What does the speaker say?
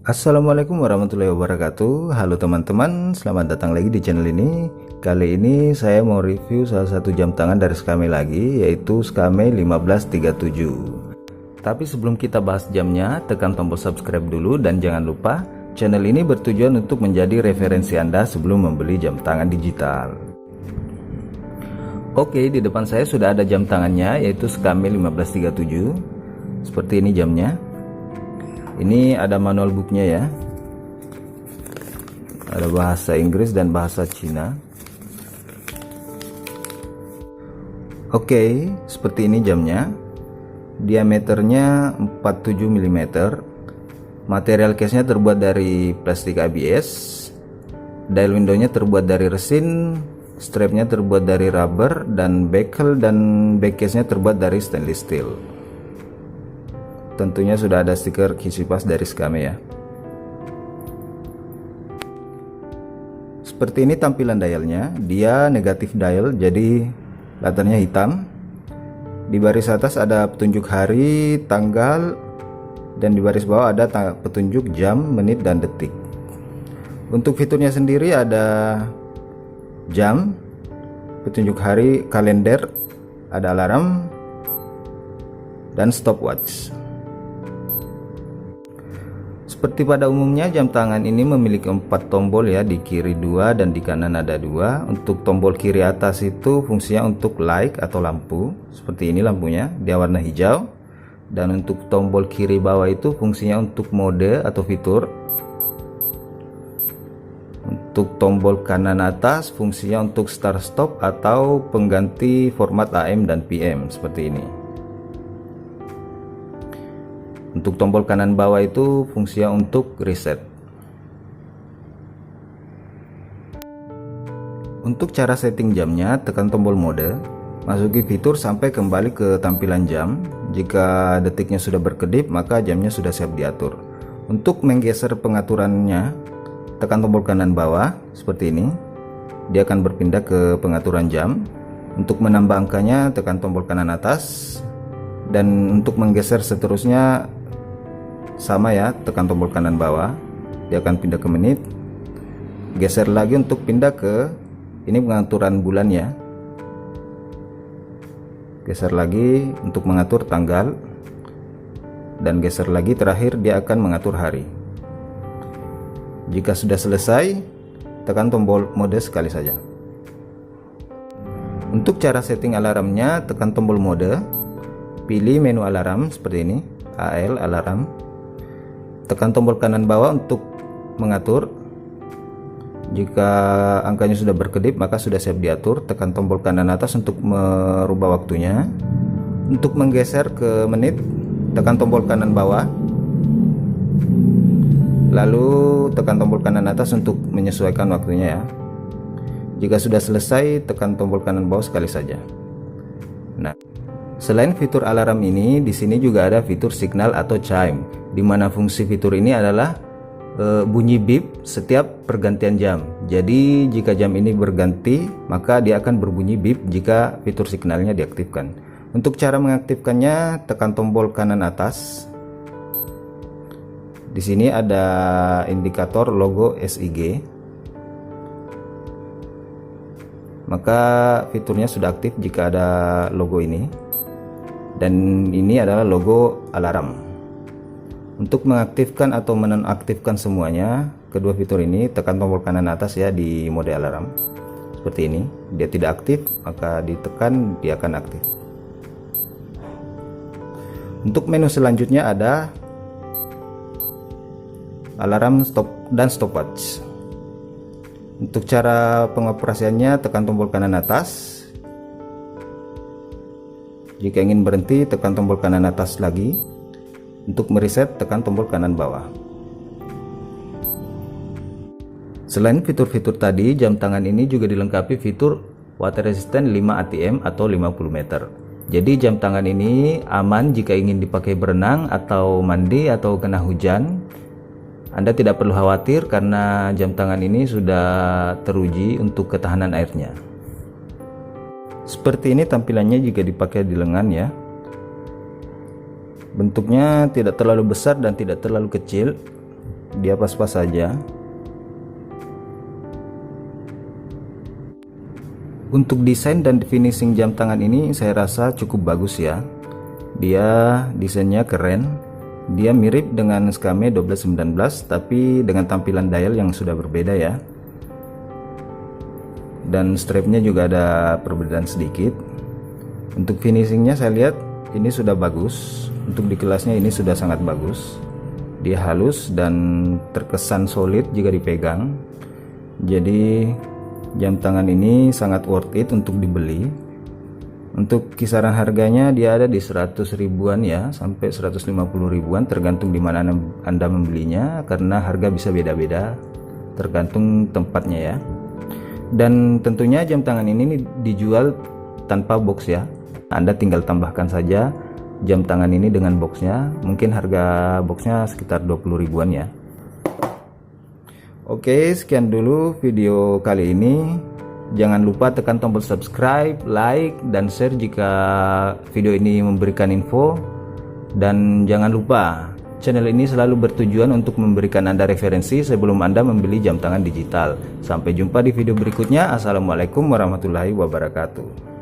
Assalamualaikum warahmatullahi wabarakatuh. Halo teman-teman, selamat datang lagi di channel ini. Kali ini saya mau review salah satu jam tangan dari Skame lagi, yaitu Skame 1537. Tapi sebelum kita bahas jamnya, tekan tombol subscribe dulu dan jangan lupa channel ini bertujuan untuk menjadi referensi Anda sebelum membeli jam tangan digital. Oke, di depan saya sudah ada jam tangannya, yaitu Skame 1537. Seperti ini jamnya. Ini ada manual booknya ya, ada bahasa Inggris dan bahasa Cina. Oke, seperti ini jamnya. Diameternya 47 mm. Material case-nya terbuat dari plastik ABS. Dial window-nya terbuat dari resin. Strapnya terbuat dari rubber, dan bekel dan back case-nya terbuat dari stainless steel. Tentunya sudah ada stiker kisi pas dari Skame ya. Seperti ini tampilan dialnya. Dia negatif dial, jadi latarnya hitam. Di baris atas ada petunjuk hari, tanggal, dan di baris bawah ada petunjuk jam, menit, dan detik. Untuk fiturnya sendiri ada jam, petunjuk hari, kalender, ada alarm, dan stopwatch. Seperti pada umumnya, jam tangan ini memiliki 4 tombol ya, di kiri 2 dan di kanan ada 2. Untuk tombol kiri atas itu fungsinya untuk light atau lampu, seperti ini lampunya, dia warna hijau. Dan untuk tombol kiri bawah itu fungsinya untuk mode atau fitur. Untuk tombol kanan atas fungsinya untuk start stop atau pengganti format AM dan PM, seperti ini. Untuk tombol kanan bawah itu fungsinya untuk reset. Untuk cara setting jamnya, tekan tombol mode, masuki fitur sampai kembali ke tampilan jam. Jika detiknya sudah berkedip, maka jamnya sudah siap diatur. Untuk menggeser pengaturannya, tekan tombol kanan bawah seperti ini. Dia akan berpindah ke pengaturan jam. Untuk menambah angkanya, tekan tombol kanan atas. Dan untuk menggeser seterusnya sama ya, tekan tombol kanan bawah, dia akan pindah ke menit. Geser lagi untuk pindah ke ini pengaturan bulan ya. Geser lagi untuk mengatur tanggal, dan geser lagi terakhir dia akan mengatur hari. Jika sudah selesai, tekan tombol mode sekali saja. Untuk cara setting alarmnya, tekan tombol mode, pilih menu alarm seperti ini, AL alarm. Tekan tombol kanan bawah untuk mengatur. Jika angkanya sudah berkedip, maka sudah siap diatur. Tekan tombol kanan atas untuk merubah waktunya. Untuk menggeser ke menit, tekan tombol kanan bawah. Lalu tekan tombol kanan atas untuk menyesuaikan waktunya ya. Jika sudah selesai, tekan tombol kanan bawah sekali saja. Nah, selain fitur alarm ini, di sini juga ada fitur signal atau chime, di mana fungsi fitur ini adalah bunyi bip setiap pergantian jam. Jadi jika jam ini berganti, maka dia akan berbunyi bip jika fitur signalnya diaktifkan. Untuk cara mengaktifkannya, tekan tombol kanan atas. Di sini ada indikator logo SIG. Maka fiturnya sudah aktif jika ada logo ini. Dan ini adalah logo alarm. Untuk mengaktifkan atau menonaktifkan semuanya, kedua fitur ini, tekan tombol kanan atas ya di mode alarm. Seperti ini, dia tidak aktif, maka ditekan dia akan aktif. Untuk menu selanjutnya ada alarm stop dan stopwatch. Untuk cara pengoperasiannya, tekan tombol kanan atas. Jika ingin berhenti, tekan tombol kanan atas lagi. Untuk mereset, tekan tombol kanan bawah. Selain fitur-fitur tadi, jam tangan ini juga dilengkapi fitur water resistant 5 ATM atau 50 meter. Jadi jam tangan ini aman jika ingin dipakai berenang atau mandi atau kena hujan. Anda tidak perlu khawatir karena jam tangan ini sudah teruji untuk ketahanan airnya. Seperti ini tampilannya jika dipakai di lengan ya. Bentuknya tidak terlalu besar dan tidak terlalu kecil. dia pas-pas saja. Untuk desain dan finishing jam tangan ini saya rasa cukup bagus ya. Dia desainnya keren. Dia mirip dengan Skame 1219 tapi dengan tampilan dial yang sudah berbeda ya. Dan strapnya juga ada perbedaan sedikit. Untuk finishingnya saya lihat ini sudah bagus. Untuk di kelasnya ini sudah sangat bagus. Dia halus dan terkesan solid jika dipegang. Jadi jam tangan ini sangat worth it untuk dibeli. Untuk kisaran harganya dia ada di 100 ribuan ya, sampai 150 ribuan tergantung di mana Anda membelinya, karena harga bisa beda-beda tergantung tempatnya ya. Dan tentunya jam tangan ini dijual tanpa box ya. Anda tinggal tambahkan saja jam tangan ini dengan boxnya. Mungkin harga boxnya sekitar 20 ribuan ya. Oke, sekian dulu video kali ini. Jangan lupa tekan tombol subscribe, like, dan share jika video ini memberikan info. Dan jangan lupa, channel ini selalu bertujuan untuk memberikan Anda referensi sebelum Anda membeli jam tangan digital. Sampai jumpa di video berikutnya. Assalamualaikum warahmatullahi wabarakatuh.